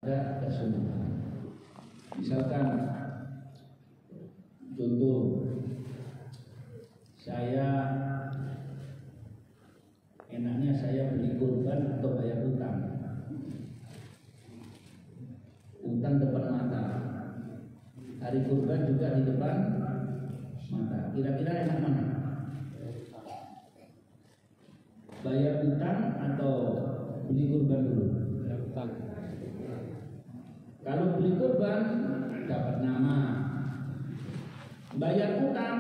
ada kesulitan. Misalkan contoh, saya enaknya saya beli kurban atau bayar utang depan mata, hari kurban juga di depan mata. Kira-kira enak mana? Bayar utang atau beli kurban dulu? Bayar utang. Kalau beli kurban dapat nama, bayar utang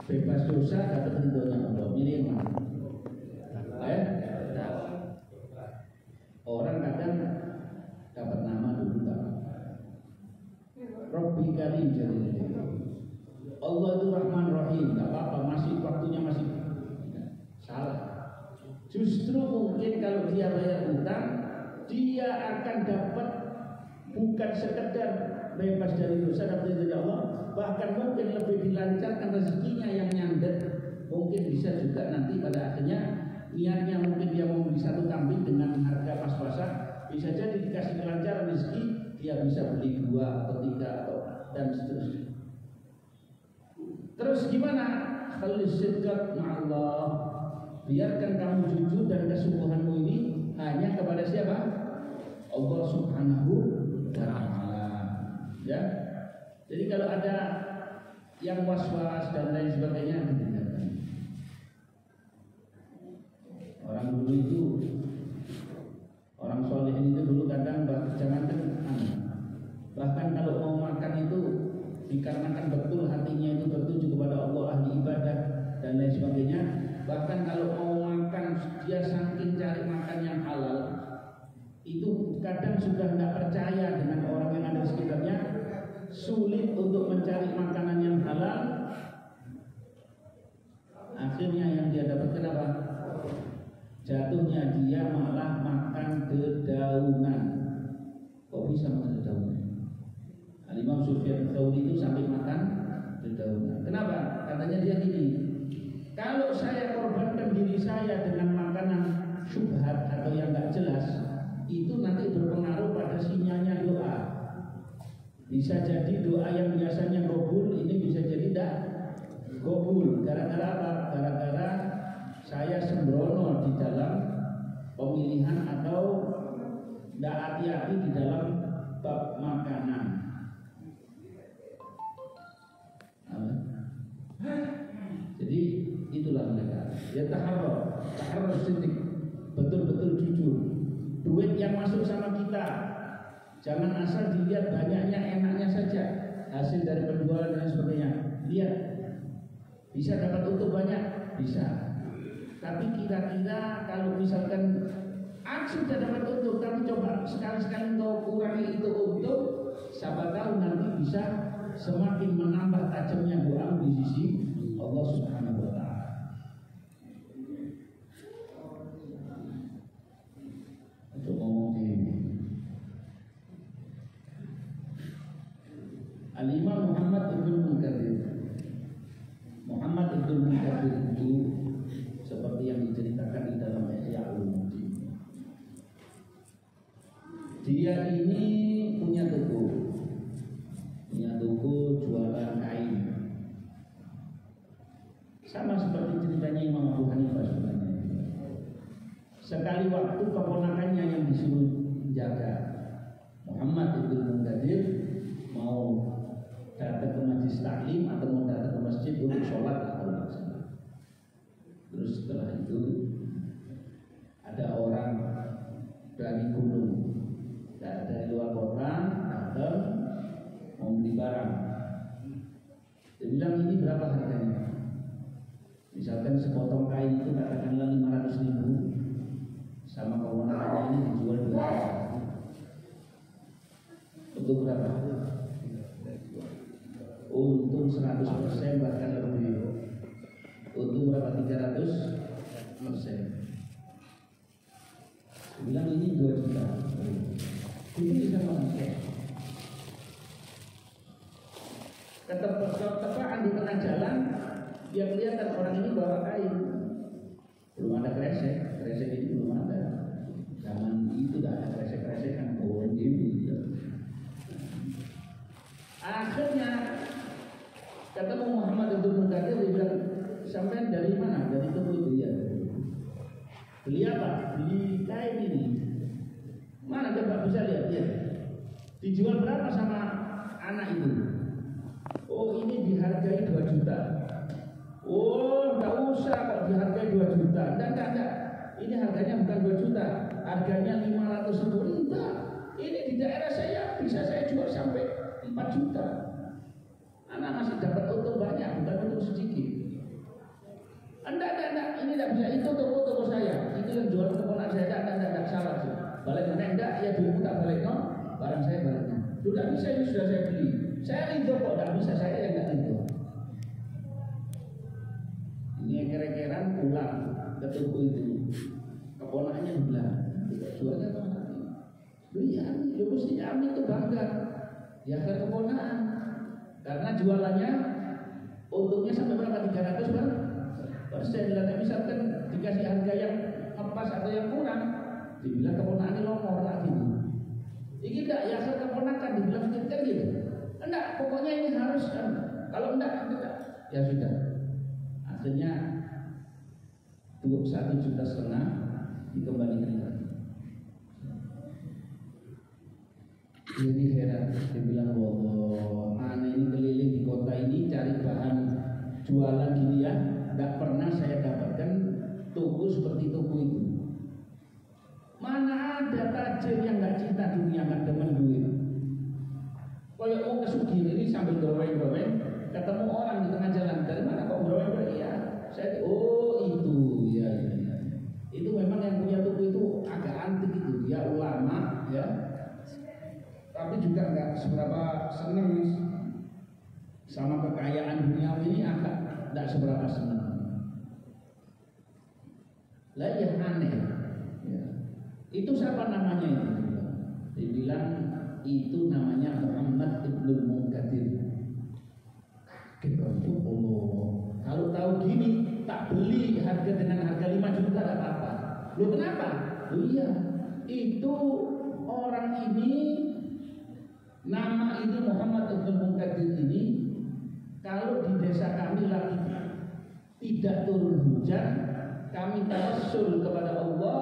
bebas dosa, dapat ridhonya Allah. Milih yang mana? Orang kadang dapat nama dulu tak. Rabbi Karim jadi Allah itu Rahman Rahim, tak apa-apa, masih waktunya masih salah. Justru mungkin kalau dia bayar utang, dia akan dapat bukan sekedar bebas dari dosa dan dari Allah, bahkan mungkin lebih dilancarkan rezekinya yang nyandet. Mungkin bisa juga nanti pada akhirnya niatnya mungkin dia mau beli satu kambing dengan harga pas-pasan, bisa jadi dikasih kelancaran rezeki, dia bisa beli 2 atau 3 atau dan seterusnya. Terus gimana? Khalisidqat ma'allah, biarkan kamu jujur dan kesungguhanmu ini hanya kepada siapa? Allah Subhanahu wa ta'ala. Ya. Jadi kalau ada yang was-was dan lain sebagainya, ditinggalkan. Orang dulu itu, orang soleh itu dulu kadang jangankan bahkan kalau mau makan itu dikarenakan betul hatinya itu bertuju kepada Allah, ahli ibadah dan lain sebagainya. Bahkan kalau mau makan dia saking cari makan yang halal, itu kadang sudah tidak percaya dengan orang yang ada di sekitarnya, sulit untuk mencari makanan yang halal. Akhirnya yang dia dapatkan apa? Jatuhnya dia malah makan dedaunan. Kok bisa makan dedaunan? Al-Imam Sufyan Tsauri itu sampai makan dedaunan. Kenapa? Katanya dia gini, kalau saya korbankan diri saya dengan makanan syubhat atau yang nggak jelas, itu nanti berpengaruh pada sinyalnya doa. Bisa jadi doa yang biasanya gobul ini bisa jadi tidak gobul. Gara-gara apa? Gara-gara saya sembrono di dalam pemilihan atau tidak hati-hati di dalam bab makanan. Jadi itulah mereka. Ya taharrur siddiq, betul-betul jujur. Duit yang masuk sama kita jangan asal dilihat banyaknya, enaknya saja hasil dari penjualan dan sebagainya. Lihat, bisa dapat untung banyak, bisa. Tapi kira-kira kalau misalkan sudah dapat untung, tapi coba sekali-sekali kau kurangi itu untung, siapa tahu nanti bisa semakin menambah tajamnya doa di sisi Allah Subhanahu wa ta'ala. Untuk ngomong ini, Al-Imam Muhammad Ibn Munkadir itu seperti yang diceritakan di dalam Ihya Ulumuddin. Dia ini punya toko jualan kain. Sama seperti ceritanya Imam Abu Hanifah sebenarnya. Sekali waktu keponakannya yang disuruh jaga, Muhammad Ibn Munkadir, mau datang ke majelis taklim atau mau datang ke masjid untuk sholat atau masalah. Terus setelah itu ada orang dari gunung, dari luar kota datang mau beli barang. Dia bilang, ini berapa harganya? Misalkan sepotong kain itu katakanlah 500.000, sama keponakannya ini dijual 2 juta. Untuk berapa? Untung 100% bahkan lebih. Untung berapa? 300%. Bilang ini 2 juta. Itu bisa mengecek. Ketepaan di tengah jalan, dia kelihatan orang ini bawa kain. Belum ada kresek ini belum ada. Zaman itu tidak ada kresek-kresek kan, ini Beli apa? Beli kain ini. Mana coba bisa lihat ya? Dijual berapa sama anak itu? Oh ini dihargai 2 juta. Oh nggak usah kok dihargai 2 juta. Enggak. Ini harganya bukan 2 juta. Harganya 500 ribu. Enggak. Ini di daerah saya bisa saya jual sampai 4 juta. Anak masih dapat untung banyak, bukan untung sedikit. Enggak. Ini tidak bisa. Itu toko saya. Itu yang jual keponakan saya. Enggak salah sih. Balik enggak, ya dulu tak balik no. Barang saya baliknya. Sudah bisa, ini sudah saya beli. Saya ridho kok, tidak bisa, saya yang tidak ridho. Ini kira-kira pulang ke toko itu, keponakannya bilang, jualnya apa nanti? Iya, ya mesti Ami itu bangga. Ya ke keponakan, karena jualannya untungnya sampai berapa? 300%. Misalkan dikasih harga yang pas atau yang kurang, dibilang keponakan ini longor lagi. Ini enggak, ya ke keponakan dibilang kan gitu. Enggak, pokoknya ini harus kan. Kalau enggak, ya sudah. Akhirnya 1,5 juta dikembalikan lagi. Jadi heran, dia bilang bahwa aneh ini keliling di kota ini cari bahan jualan gini ya, enggak pernah saya dapatkan toko seperti toko itu. Mana ada tajir yang enggak cinta dunia, enggak demen duit. Kalau mau kesugihan ini sambil berweng-weng, ketemu orang di tengah jalan, dari mana kok berweng-weng? Iya, saya itu ya. Itu memang yang punya toko itu agak antik itu, dia ulama ya, tapi juga nggak seberapa seneng sama kekayaan dunia ini, agak nggak seberapa seneng. Lah ya aneh. Ya. Itu siapa namanya itu? Dibilang itu namanya Muhammad Ibnul Munkadir. Kita Allah. Kalau tahu gini, tak beli harga dengan harga 5 juta tidak apa-apa. Loh kenapa? Oh iya, itu orang ini, nama ini Muhammad Ibnul Munkadir ini, kalau di desa kami lagi tidak turun hujan, kami tawassul kepada Allah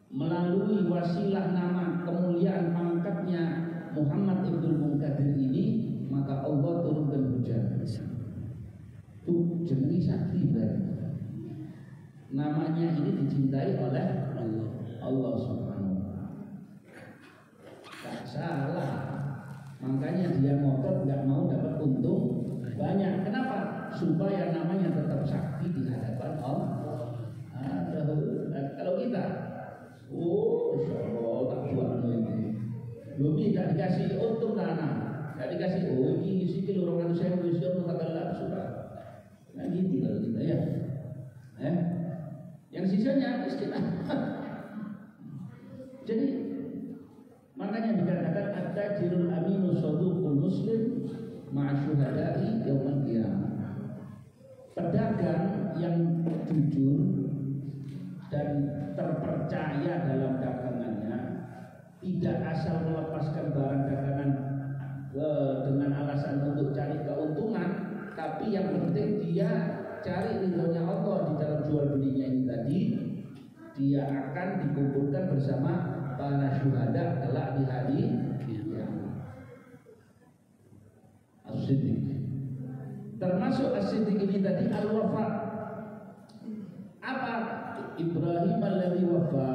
melalui wasilah nama kemuliaan pangkatnya Muhammad Ibnul Munkadir ini, maka Allah turunkan hujan. Itu jenis sakti berarti. Namanya ini dicintai oleh Allah Subhanahu wa Ta'ala. Tak salah. Makanya dia ngotot nggak mau dapat untung banyak. Kenapa? Supaya namanya tetap sakti di hadapan Allah. Kalau kita insya Allah tak buat ini. Belum tidak dikasih untung tanah, tidak dikasih ini isi kilo 200.000 sudah tak sudah. Nah gitu kalau kita ya. Yang sisanya miskin. Jadi makanya dikatakan at-tajirul aminu saduqul muslim ma'asyuhada'i yaumil qiyamah. Pedagang yang jujur dan terpercaya dalam dagangannya, tidak asal melepaskan barang dagangan dengan alasan untuk cari keuntungan, tapi yang penting dia cari ridhonya Allah di dalam jual belinya ini tadi, dia akan dikumpulkan bersama para syuhada kelak di hari kiamat. As-Siddiq. Termasuk As-Siddiq ini tadi al-wafa. Apa? Ibrahim alladzi wafa.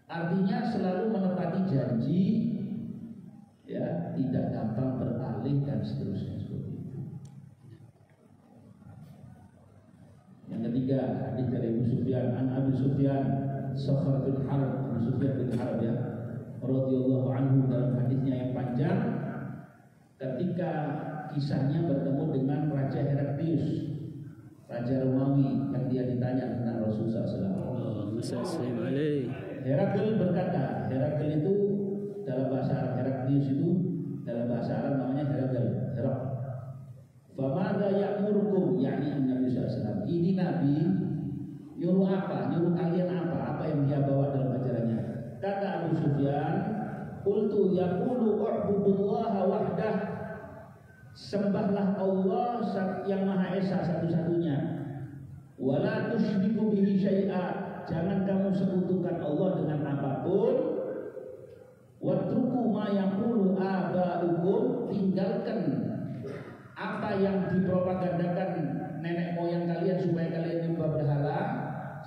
Artinya selalu menepati janji, ya, tidak gampang beralih dan seterusnya seperti itu. Yang ketiga, hadis dari Abu Sufyan, an Abi Sufyan Sakhar bin Harb, Abu Sufyan bin Harb ya, radhiyallahu anhu, dalam hadisnya yang panjang, ketika kisahnya bertemu dengan Raja Heraklius, Raja Romawi, yang dia ditanya tentang Rasulullah SAW. Heraklius berkata, Heraklius itu dalam bahasa Arab, Heraklius itu dalam bahasa Arab namanya Herak. Famada ya'murukum, yakni Nabi SAW. Ini Nabi nyuruh apa? Nyuruh kalian apa? Apa yang dia bawa dalam ajarannya? Kata Abu Sufyan, qultu yaqulu u'budullaha wahdah. Sembahlah Allah yang Maha Esa satu-satunya. Wala tusyriku bihi syai'a, jangan kamu sekutukan Allah dengan apapun. Watruku ma yaqulu aba'ukum, tinggalkan apa yang dipropagandakan nenek moyang kalian supaya kalian menyembah berhala.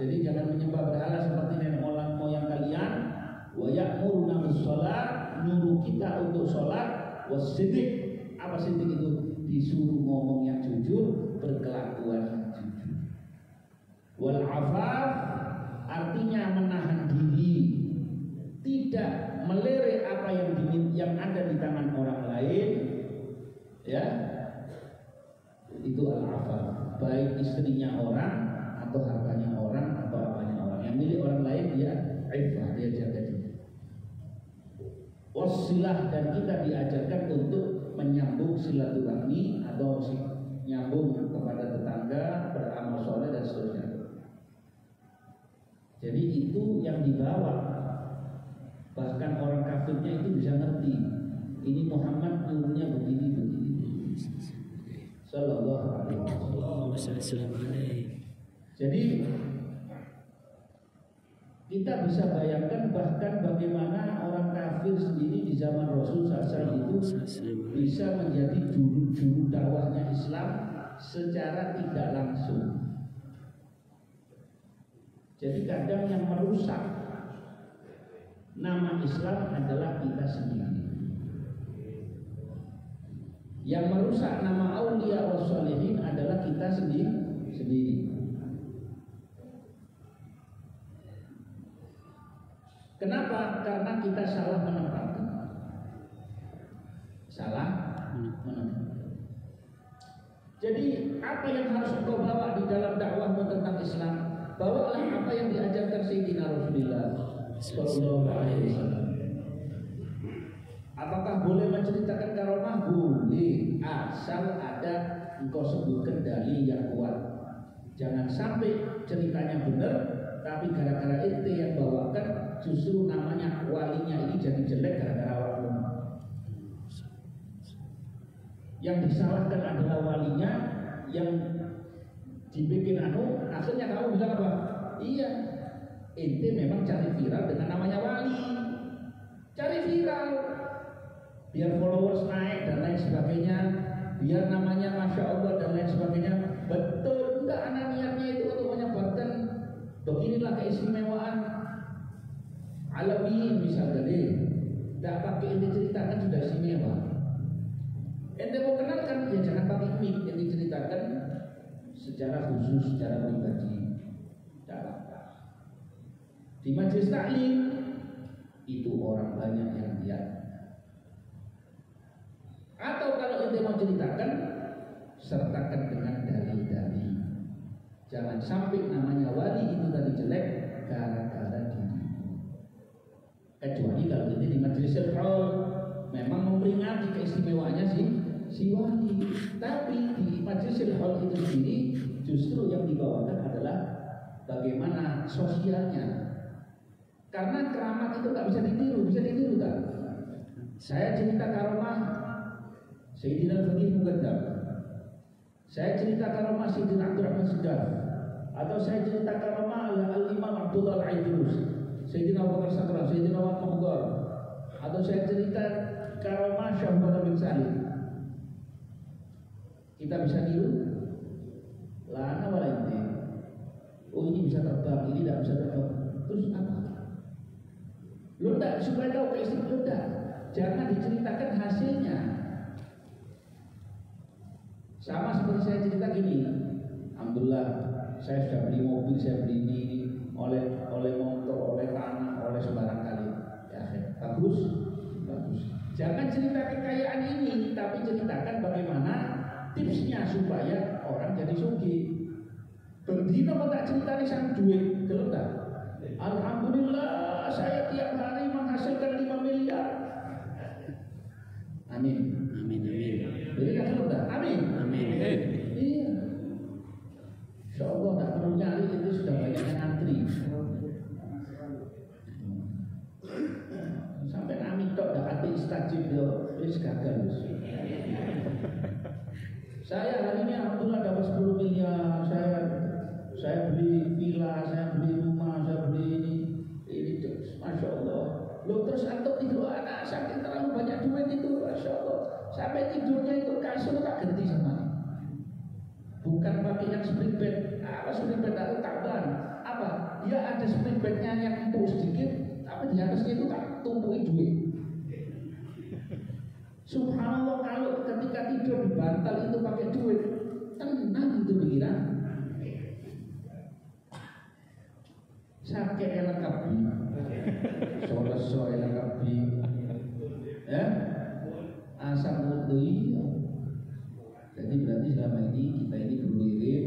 Jadi jangan menyembah berhala seperti nenek moyang kalian. Wa ya'muruna bis-shalah, nyuruh kita untuk sholat. Wasiddiq, apa siddiq itu? Disuruh ngomong yang jujur, berkelakuan yang jujur. Wal afaf, artinya menahan diri, tidak melirik apa yang ada di tangan orang lain, ya. Itu al-afaf, baik istrinya orang atau hartanya orang atau apanya orang, yang milik orang lain dia iffah, dia jaga diri. Wasilah, dan kita diajarkan untuk menyambung silaturahmi atau nyambung kepada tetangga, beramal soleh dan seterusnya. Jadi itu yang dibawa, bahkan orang kafirnya itu bisa ngerti ini Muhammad nyuruhnya begini. Sallallahu alaihi wasallam. Jadi kita bisa bayangkan bahkan bagaimana orang kafir sendiri di zaman Rasul SAW itu bisa menjadi juru dakwahnya Islam secara tidak langsung. Jadi kadang yang merusak nama Islam adalah kita sendiri. Yang merusak nama auliya wassalihin adalah kita sendiri. Kenapa? Karena kita salah menempatkan. Jadi apa yang harus engkau bawa di dalam dakwahmu tentang Islam? Bawalah apa yang diajarkan Sayyidina Rasulullah Sallallahu Alaihi Wasallam. Apakah boleh menceritakan karomah? Boleh, asal ada engkau sebutkan dalil yang kuat. Jangan sampai ceritanya benar, tapi gara-gara ente yang bawakan justru namanya walinya ini jadi jelek gara-gara waktu. Yang disalahkan adalah walinya, yang dibikin akhirnya kamu bilang apa? Iya, ente memang cari viral dengan namanya wali, cari viral biar followers naik dan lain sebagainya, biar namanya Masya Allah dan lain sebagainya. Betul, enggak, anak niatnya itu untuk menyebarkan beginilah keistimewaan Alawiyin misalnya deh, tidak pakai ente ceritakan sudah istimewa. Ente mau kenalkan ya jangan pakai mic, ente ceritakan secara khusus, secara pribadi. Di majelis taklim itu orang banyak yang lihat. Atau kalau ente mau ceritakan, sertakan dengan dalil-dalil. Jangan sampai namanya wali itu tadi jelek gara-gara diri. Kecuali kalau ente di majelis al-haul memang memperingati keistimewaannya si wali. Tapi di majelis al-haul itu sendiri justru yang dibawakan adalah bagaimana sosialnya. Karena keramat itu tak bisa ditiru kan? Saya cerita karomah Sayyidina Al-Faqih Muqaddam, saya cerita karomah Sayyidina Abdurrahman Siddiq, atau saya cerita karomah Al-Imam Abdullah Al-Aidrus, Sayyidina Abu Bakar Sakran, Sayyidina Wad Mahmudar, atau saya cerita karomah Syekh Muhammad bin Salim. Kita bisa niru? Lana wala ini. Oh ini bisa terbang, ini tidak bisa terbang. Terus apa? Lu tak supaya tahu keistimewaannya. Jangan diceritakan hasilnya. Sama seperti saya cerita gini, alhamdulillah saya sudah beli mobil, saya beli ini oleh motor, oleh tanah, oleh sembarang kali. Ya, bagus. Jangan cerita kekayaan ini, tapi ceritakan bagaimana tipsnya supaya orang jadi sugih. Berdina kok tak ceritani sang duit, gelem tak? Alhamdulillah saya tiap hari menghasilkan 5 miliar. Amin. Jadi kan gelem tak? Amin. Iya. Insyaallah tak perlu nyari, itu sudah banyak yang antri. Sampai amin tok dak ati istajib yo wis gagal wis. Saya hari ini alhamdulillah dapat 10 miliar, saya saya beli villa, saya beli rumah, saya beli ini, masya Allah. Lo terus antum tidur anak sakit terlalu banyak duit itu, masya Allah. Sampai tidurnya itu kasur tak ganti sama. Bukan pakai yang spring bed, apa spring bed atau tambahan? Apa? Ya ada spring bednya yang empuk sedikit, tapi di atasnya itu tak tumpuin duit. Subhanallah, kalau ketika tidur di bantal itu pakai duit, tenang itu pikiran. Sakit enak kabi, sore enak kabi, ya, asam mutui. Jadi berarti selama ini kita ini berwirid,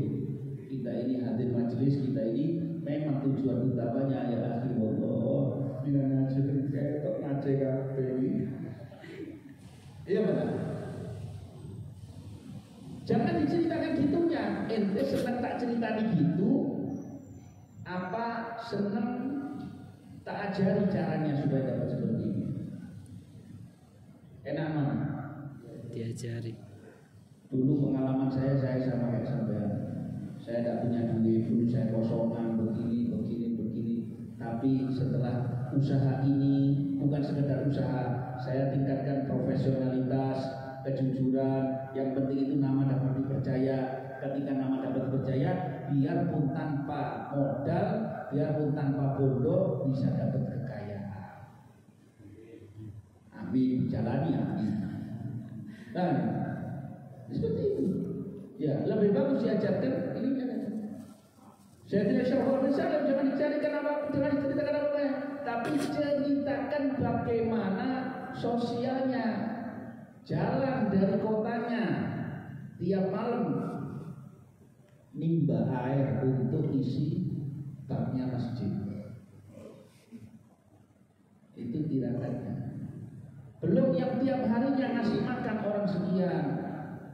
kita ini hadir majelis, kita ini memang tujuan utamanya ya akhir Allah. Bila ngaji kayak ngaji kafe. Iya benar. Jangan diceritakan gitunya. Ente senang tak ceritani gitu, apa senang tak ajari caranya supaya dapat seperti ini? Enak mana? Diajari. Dulu pengalaman saya sama kayak sampean. Saya tidak punya duit, dulu saya kosongan begini. Tapi setelah usaha ini bukan sekedar usaha, saya tingkatkan profesionalitas, kejujuran. Yang penting itu nama dapat dipercaya. Ketika nama dapat dipercaya, biarpun tanpa modal, biarpun tanpa bodoh, bisa dapat kekayaan. Amin, jalani amin. Nah, seperti itu. Ya, lebih bagus diajarkan ini kan. Saya tidak syahwat besar, jangan dicarikan apa, jangan diceritakan apa, tapi ceritakan bagaimana sosialnya, jalan dari kotanya, tiap malam nimba air untuk isi baknya masjid. Itu tirakannya. Belum yang tiap harinya ngasih makan orang sekian,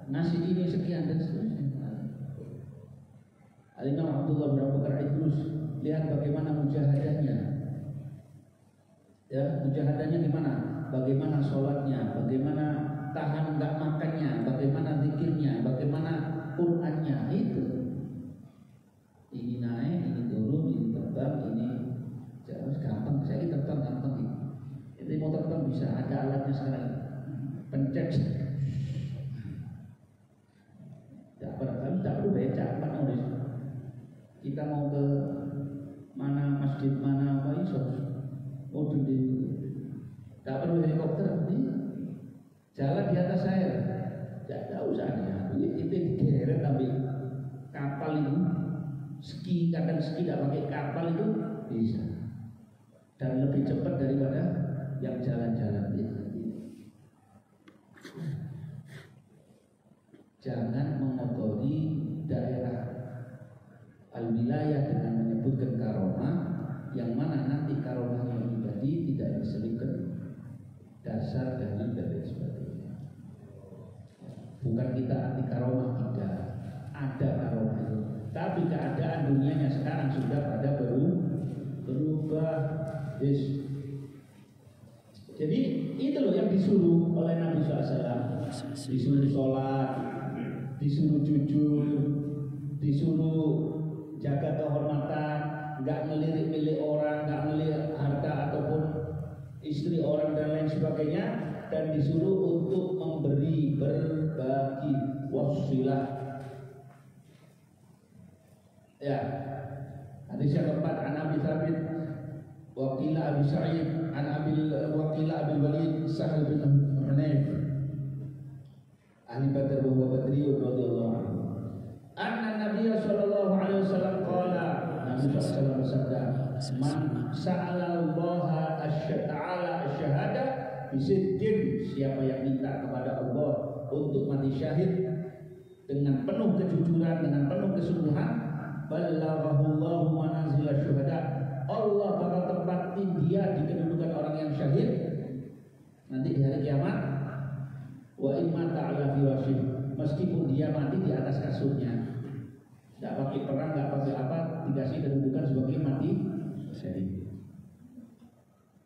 ngasih ini sekian dan seterusnya. Al-Imam Abdullah bin Abu Bakar Idrus, lihat bagaimana mujahadahnya. Ya, mujahadahnya gimana? Bagaimana sholatnya, bagaimana tahan enggak makannya, bagaimana zikirnya, bagaimana Qur'annya. Itu ini naik, ini turun, ini terbang, ini jauh gampang. Saya ini terbang gampang ini. Ini mau terbang bisa, ada alatnya sekarang. Pencet. Tidak perlu becak, Pak Nuris. Kita mau ke mana masjid mana apa iso, oh di tak perlu helikopter, jalan di atas air, tidak usahnya. Itu digeret ambil kapal itu, ski kadang ski tidak pakai kapal itu bisa, dan lebih cepat daripada yang jalan-jalan itu. Jangan mengotori daerah al-wilayah dengan menyebutkan karomah, yang mana nanti karomahnya pribadi tidak diselipkan dasar dalil dan lain sebagainya. Bukan kita anti karomah, tidak, ada karomah itu, tapi keadaan dunianya sekarang sudah pada berubah. Yes. Jadi itu loh yang disuruh oleh Nabi SAW, disuruh sholat, disuruh jujur, disuruh jaga kehormatan, nggak melirik-lirik orang, nggak melirik harta ataupun istri orang dan lain sebagainya, dan disuruh untuk memberi, berbagi, wasilah. Ya, hadis yang keempat, an Abi Thabit Waqila Abi Sa'id an Waqila Abi Walid Sahal bin Hunayf ahli Badr wa Badriyun radhiyallahu anhu. Anna Nabiya sallallahu alaihi wasallam qala, Nabi sallallahu bersabda, man sa'ala Allah ta'ala asyhada bisidqin, siapa yang minta kepada Allah untuk mati syahid dengan penuh kejujuran, dengan penuh kesungguhan, ballaghahu Allahu manazil syuhada, Allah bakal tempatin dia di kedudukan orang yang syahid nanti di hari kiamat. Wa imma ta'ala firashih, meskipun dia mati di atas kasurnya, tidak pakai perang, tidak pakai apa, dikasih kedudukan sebagai mati syahid.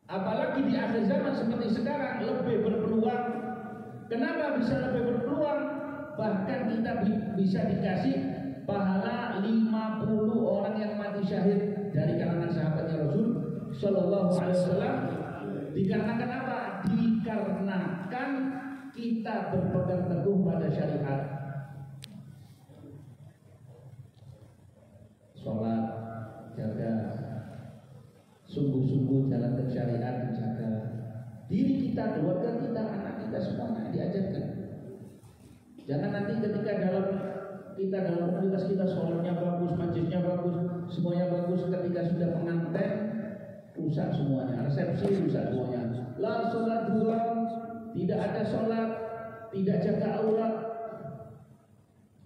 Apalagi di akhir zaman seperti sekarang lebih berpeluang. Kenapa bisa lebih berpeluang? Bahkan kita bisa dikasih pahala 50 orang yang mati syahid dari kalangan sahabatnya Rasul Shallallahu Alaihi Wasallam. Dikarenakan apa? Dikarenakan kita berpegang teguh pada syariat. Sholat jaga, sungguh-sungguh jalan ke syariat dijaga. Diri kita, keluarga kita, anak kita semuanya diajarkan. Jangan nanti ketika dalam komunitas kita sholatnya bagus, majlisnya bagus, semuanya bagus, ketika sudah pengantin rusak semuanya, resepsi rusak semuanya. La sholat bulan, tidak ada sholat, tidak jaga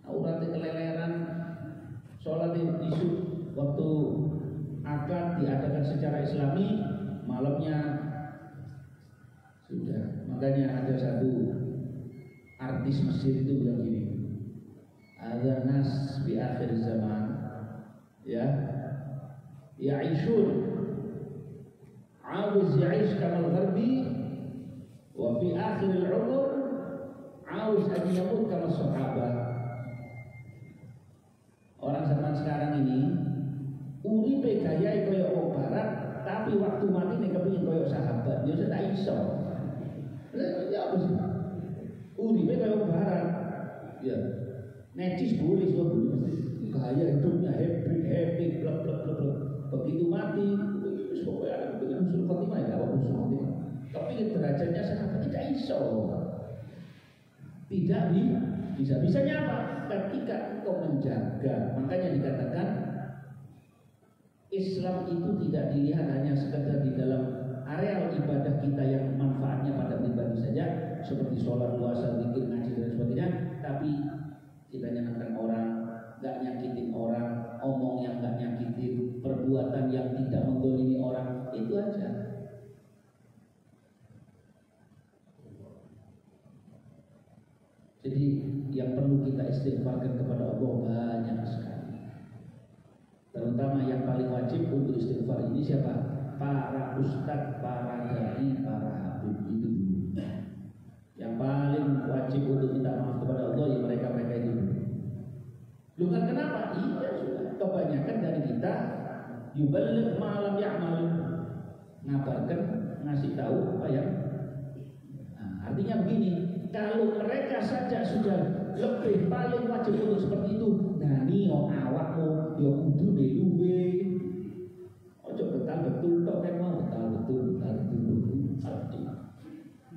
auratnya keleleran. Sholat isu waktu akad diadakan secara Islami, malamnya sudah. Makanya ada satu artis Mesir itu bilang gini, ada nas di akhir zaman, ya, ya'ishun, awuz ya'ish kamal gharbi, wa fi akhir al-umur, awuz an yamut kamal sahabah. Orang zaman sekarang ini uripe gaya koyo wong barat, tapi waktu mati nek kepengin koyo sahabat, ya tak iso. Ya apa sih? Uripe koyo barat. Ya. Necis boleh mesti gaya hidupnya happy blok. Begitu mati, wis pokoke ada pengen usul khotimah ya, apa usul khotimah. Tapi derajatnya sahabat tidak iso. Tidak bisa. Bisanya apa? Ketika engkau menjaga, makanya dikatakan Islam itu tidak dilihat hanya sekedar di dalam areal ibadah kita yang manfaatnya pada pribadi saja, seperti sholat, puasa, zikir, ngaji dan sebagainya, tapi kita nyenangkan orang, nggak nyakitin orang, omong yang nggak nyakitin, perbuatan yang tidak menggolimi orang, itu aja. Jadi yang perlu kita istighfarkan kepada Allah banyak sekali. Terutama yang paling wajib untuk istighfar ini siapa? Para ustadz, para dai, para habib, itu dulu. Yang paling wajib untuk minta maaf kepada Allah ya mereka itu dulu. Bukan kenapa? Iya sudah. Kebanyakan dari kita yuballigh ma lam ya'mal, ngabarkan, ngasih tahu apa yang. Artinya begini, kalau mereka saja sudah lebih paling wajib untuk seperti itu, nah niyo awakmu yo kudu luwe. Ojo betul tok kan mau betul.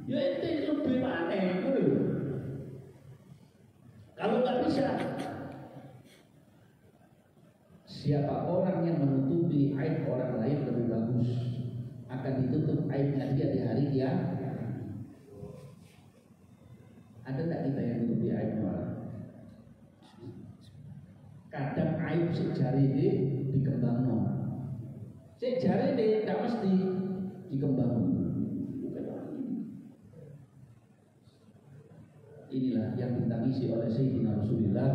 Yo ente lebih maneh ngono lho. Kalau nggak bisa, siapa orang yang menutupi aib orang lain lebih bagus, akan ditutup aibnya dia di hari dia. Ada tak kita yang menutupi aib orang? Kadang aib sejari ini dikembang no. Sejari ini tidak mesti dikembang. Inilah yang ditangisi oleh Sayyidina Rasulullah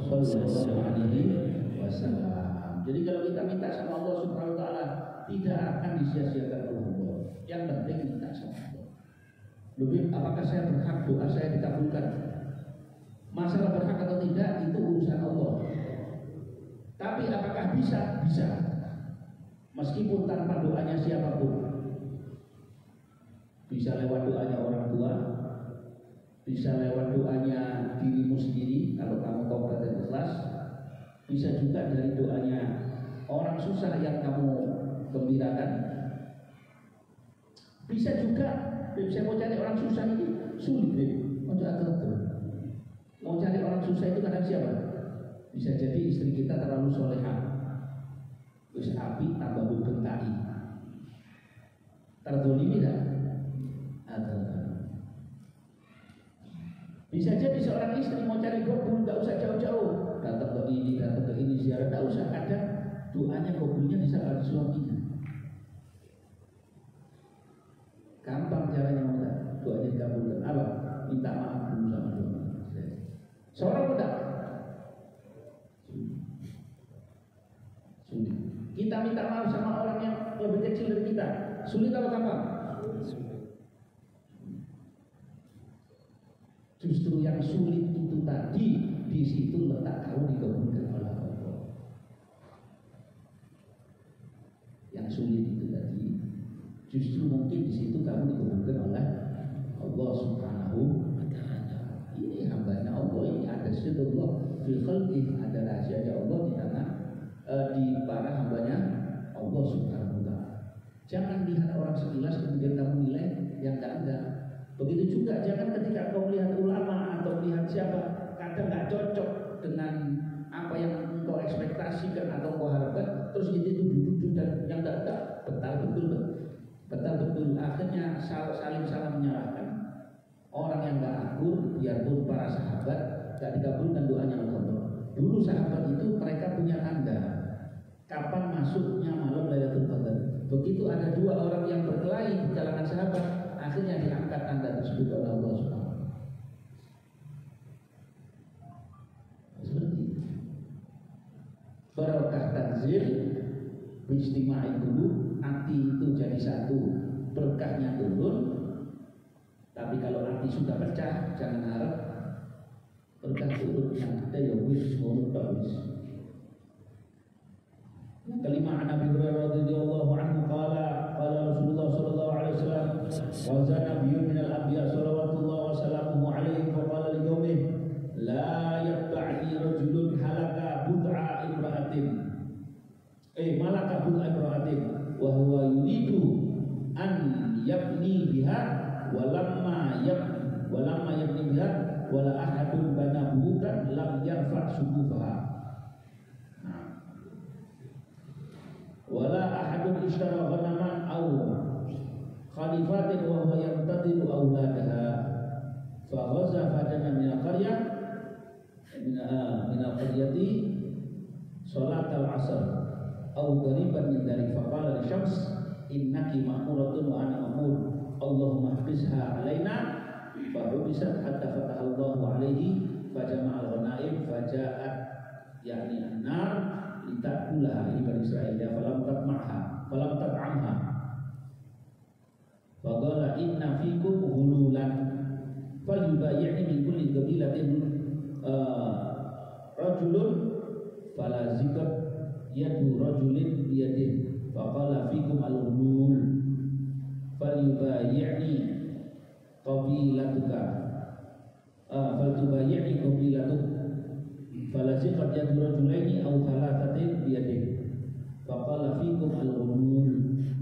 Sallallahu Alaihi Wasallam. Jadi kalau kita minta sama Allah Subhanahu Wa Taala, tidak akan disia-siakan oleh Allah. Yang penting minta sama Allah. Lebih apakah saya berhak doa saya dikabulkan? Masalah berhak atau tidak itu urusan Allah. Tapi apakah bisa? Bisa. Meskipun tanpa doanya siapapun. Bisa lewat doanya orang tua, bisa lewat doanya dirimu sendiri kalau kamu taubat dan ikhlas, bisa juga dari doanya orang susah yang kamu gembirakan, bisa juga. Saya mau cari orang susah ini sulit, mau cari orang susah itu kadang siapa? Bisa jadi istri kita terlalu solehah, terus api tambah berbentai, terzolimi tidak? Bisa jadi seorang istri mau cari kabul nggak usah jauh-jauh, datang ke ini ziarah, nggak usah, ada doanya kabulnya bisa pada suaminya. Gampang caranya minta doanya dikabulkan. Apa? Minta maaf dulu sama doa. Seorang muda sulit. Kita minta maaf sama orang yang lebih kecil dari kita. Sulit atau gampang? justru yang sulit itu tadi, di situ letak kamu dikabulkan oleh Allah. Yang sulit itu tadi, justru mungkin di situ kamu dikabulkan oleh Allah Subhanahu wa Ta'ala. Ini hambanya Allah, ini ada sirrullah fil khalqi, ada rahasia Allah di tanah di para hambanya Allah Subhanahu wa Ta'ala. Jangan lihat orang sekilas kemudian kamu nilai yang tak ada. Begitu juga jangan ketika kau melihat ulama atau melihat siapa kadang nggak cocok dengan apa yang engkau ekspektasikan atau kau harapkan, terus itu duduk dan yang tak betul akhirnya saling salah menyalahkan. Orang yang nggak akur, biarpun para sahabat nggak dikabulkan doanya oleh Allah. Dulu sahabat itu mereka punya tanda kapan masuknya malam Lailatul Qadar. Begitu ada dua orang yang berkelahi di kalangan sahabat, akhirnya diangkat tanda tersebut oleh Allah Subhanahu. Seperti itu. Barokah tanzil, istimewa dulu, hati itu jadi satu, berkahnya turun. Tapi kalau hati sudah pecah, jangan harap berkah turun. Yang ada ya wis ngono tok wis. Kelima, Nabi Hurairah radhiyallahu anhu qala Rasulullah sallallahu alaihi wasallam wa za nabiyyun min al-anbiya sallallahu wasallamu alaihi fa qala li qaumihi la yabta'ni rajulun halaka bud'a imra'atin malaka bud'a imra'atin wa huwa yuridu an yabni biha wa lamma yabni biha wa la ahadun bana buyutan lam yarfa' suqufaha wala ahadun ishtara ghanaman aw khalifatin wa huwa yamtadilu auladaha fa ghaza fadana min al-qaryah min al-qaryati salat al-'asr aw qariban min dzalik fa qala li-syams innaki ma'muratun wa ana ma'mur Allahumma hafizha alaina fa hubisat hatta fataha Allahu alaihi fa jama'a al-ghanaim fa ja'at yani an-nar litakulaha ini Bani Israel ya falam tat'amha faqala inna fikum hululan falyubayyi'ni min kulli qabilatin rajulun fala zikat yadu rajulin biyadin faqala fikum al-hulul falyubayyi'ni qabilatuka falyubayyi'ni qabilatuka falaziqat yadu rajulaini aw thalathatin biyadihi faqala fikum al-ghulul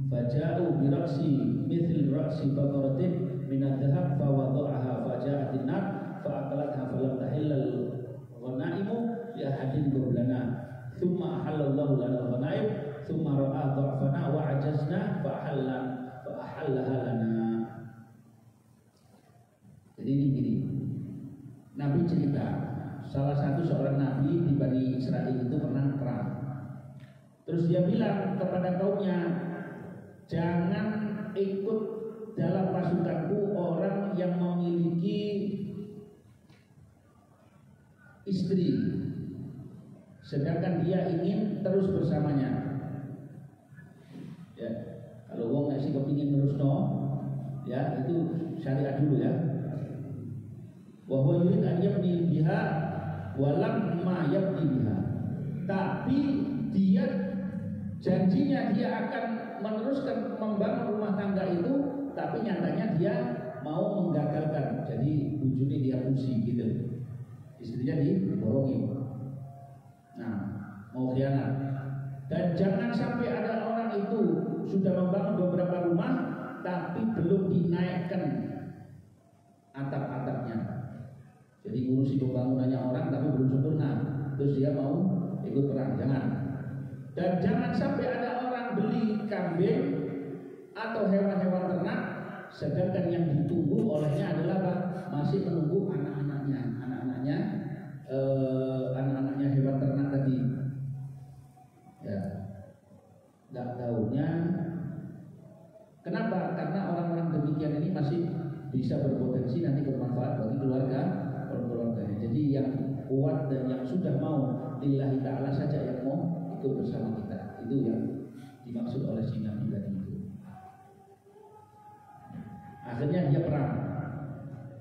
faja'u bi ra'si mithl ra'si baqaratin min adh-dhahab fa wada'aha faja'at an-nar fa akalatha falam tahilla al-ghanaimu li ahadin qablana thumma ahallallahu lana al-ghanaim thumma ra'a dha'fana wa ajazna fa ahallaha lana. Jadi ini gini, Nabi cerita salah satu seorang nabi di Bani Israel itu pernah perang. Terus dia bilang kepada kaumnya, jangan ikut dalam pasukanku orang yang memiliki istri, sedangkan dia ingin terus bersamanya. Ya, kalau wong ngasih kepingin terus ya itu syariat dulu ya. Wa huwa yurid an yabni biha walam ma yabni biha, tapi dia janjinya dia akan meneruskan membangun rumah tangga itu, tapi nyatanya dia mau menggagalkan, jadi ujungnya dia pusing gitu, istrinya dibohongi, nah mau khianat. Dan jangan sampai ada orang itu sudah membangun beberapa rumah tapi belum dinaikkan atap-atapnya. Jadi ngurusi pembangunannya orang tapi belum sempurna, terus dia mau ikut perang, jangan. Dan jangan sampai ada orang beli kambing atau hewan-hewan ternak, sedangkan yang ditunggu olehnya adalah apa? Masih menunggu anak-anaknya hewan ternak tadi. Ya, nggak tahunya. Kenapa? Karena orang-orang demikian ini masih bisa berpotensi nanti bermanfaat bagi keluarganya. Jadi yang kuat dan yang sudah mau lillahi ta'ala saja yang mau ikut bersama kita, itu yang dimaksud oleh si Nabi tadi itu. Akhirnya dia perang.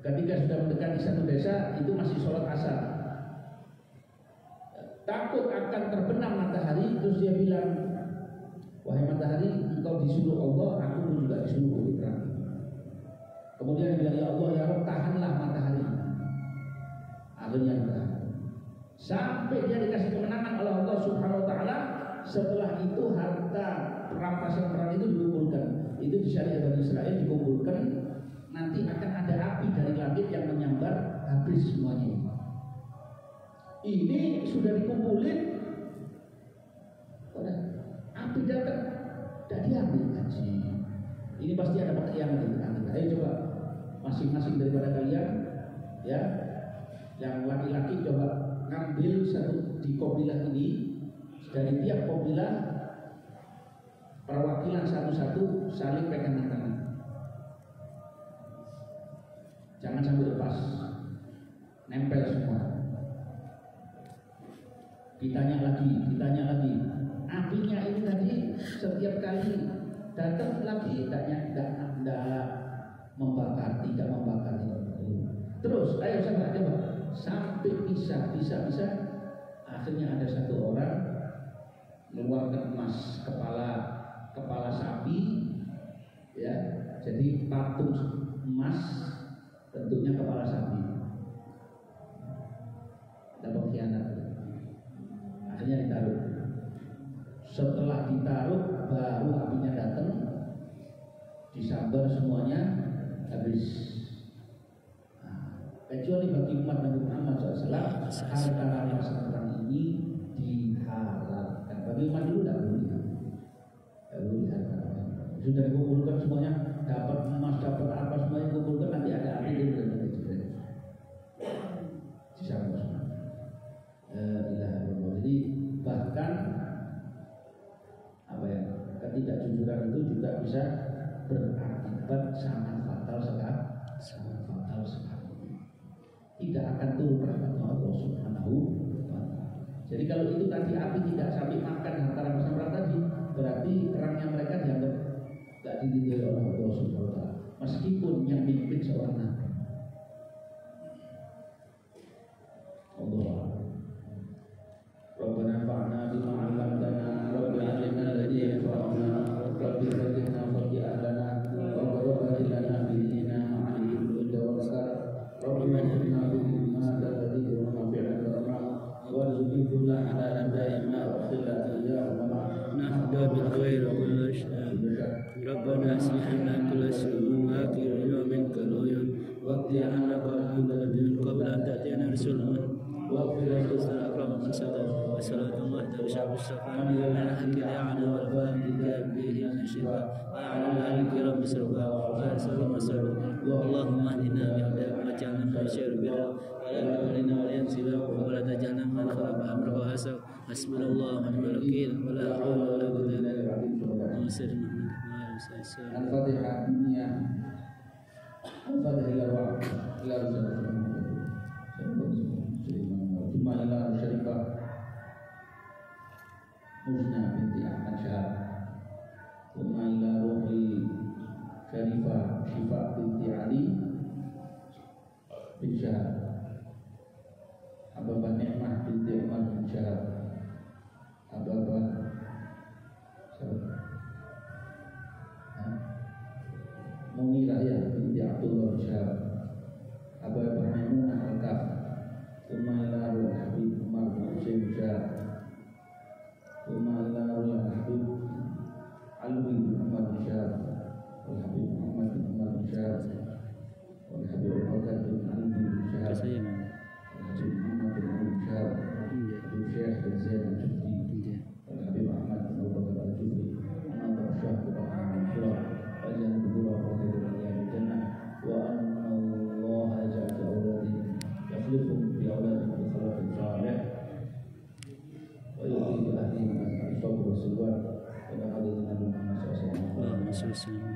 ketika sudah mendekati satu desa itu masih sholat asar, takut akan terbenam matahari, terus dia bilang, wahai matahari, engkau disuruh Allah, aku pun juga disuruh untuk berangkat. Kemudian dia bilang, ya Allah, ya Rabb, tahanlah matahari. Akhirnya berangkat. Sampai dia dikasih kemenangan oleh Allah Subhanahu Wa Taala. Setelah itu harta perampasan perang itu dikumpulkan. Itu di syariat Bani Israel dikumpulkan. Nanti akan ada api dari langit yang menyambar habis semuanya. Ini sudah dikumpulin, api datang, tidak diambil haji. Ini pasti ada yang kita. Ayo coba masing-masing daripada kalian, ya, yang laki-laki coba ngambil satu di kabilah ini, dari tiap kabilah perwakilan satu-satu saling pegangan tangan. Jangan sampai lepas, nempel semua. Ditanya lagi. Apinya ini tadi setiap kali datang lagi tidak membakar. Terus, ayo coba sampai bisa. Akhirnya ada satu orang mengeluarkan emas kepala sapi, ya. Jadi patung emas bentuknya kepala sapi. Dapat khianat. Akhirnya ditaruh. Setelah ditaruh baru apinya datang, disambar semuanya, habis. Kecuali bagi umat Nabi Muhammad SAW, harta rampasan perang ini dihalalkan. Bagi umat dulu tidak boleh dihalalkan. Sudah dikumpulkan semuanya, dapat emas, dapat apa semuanya dikumpulkan, nanti ada api dulu disambar semua. Jadi bahkan ketidakjujuran itu juga bisa berakibat sangat fatal sekali. Tidak akan turun rahmat Allah Subhanahu wa Ta'ala. Jadi kalau itu tadi api tidak sampai makan harta rampasan perang tadi, berarti perangnya mereka dianggap tidak diridhoi oleh Allah Subhanahu wa Ta'ala, meskipun yang mimpin seorang nabi. Allah. Rabbana fa'na bima 'allamtana, Rabbana 'allimna alladhi yanfa'una, Rabbi faqihna faqih ahlana, wa qurrata lana fi dinina ma'al huda wal zakar. Rabbana نهدى بالخير وكل شيء ربنا اصلح لنا كل شيء واخر يوم كالعيون واقض عنا كل ذنب قبل ان تاتينا رسولنا واغفر لنا اكرم من صدق وصلاه الله وشعب الشفاعه على حق الاعلى والفهم به من الشفاء وعلى اله الكرام بسرقه وارسل مسرور اللهم اهدنا بهداك واجعلنا من خير برك ولا تولنا ولينسلك ولا تجعلنا من خلق امرك واسق حسبنا الله ونعم الوكيل ولا حول ولا قوه الا بالله وسرنا Al-Fatihah dunia, Al-Fatihah ila Cuma ila Syarifah Musna binti Ahmad Syah, Cuma ila Ruhi Syarifah Syifa binti Ali bin Syah, Ababa Ni'mah binti Umar bin Syah, Ababa Munirah binti Abdullah bin Syahab, Ababa Maimunah Al-Kaf, Umayla Habib Umar bin Hussein bin Syahab, Umayla Habib Alwi bin Umar bin Syahab, Habib Muhammad bin Umar bin Syahab, Habib Al-Qadar bin Ali bin Syahab, Habib Muhammad bin Ali bin Syahab, Habib Syekh bin Zaid Al-Jufri, Habib Ahmad bin Abu Bakar Al-Jufri, Anwar Syah bin Rahman bin Syurah, Wajan bin Burah وأن الله يجعل أولادهم يخلفهم بأولادهم بخلق صالح ويؤتي بأهلهم الصبر والسلوان وما حدثنا من محمد صلى الله عليه وسلم.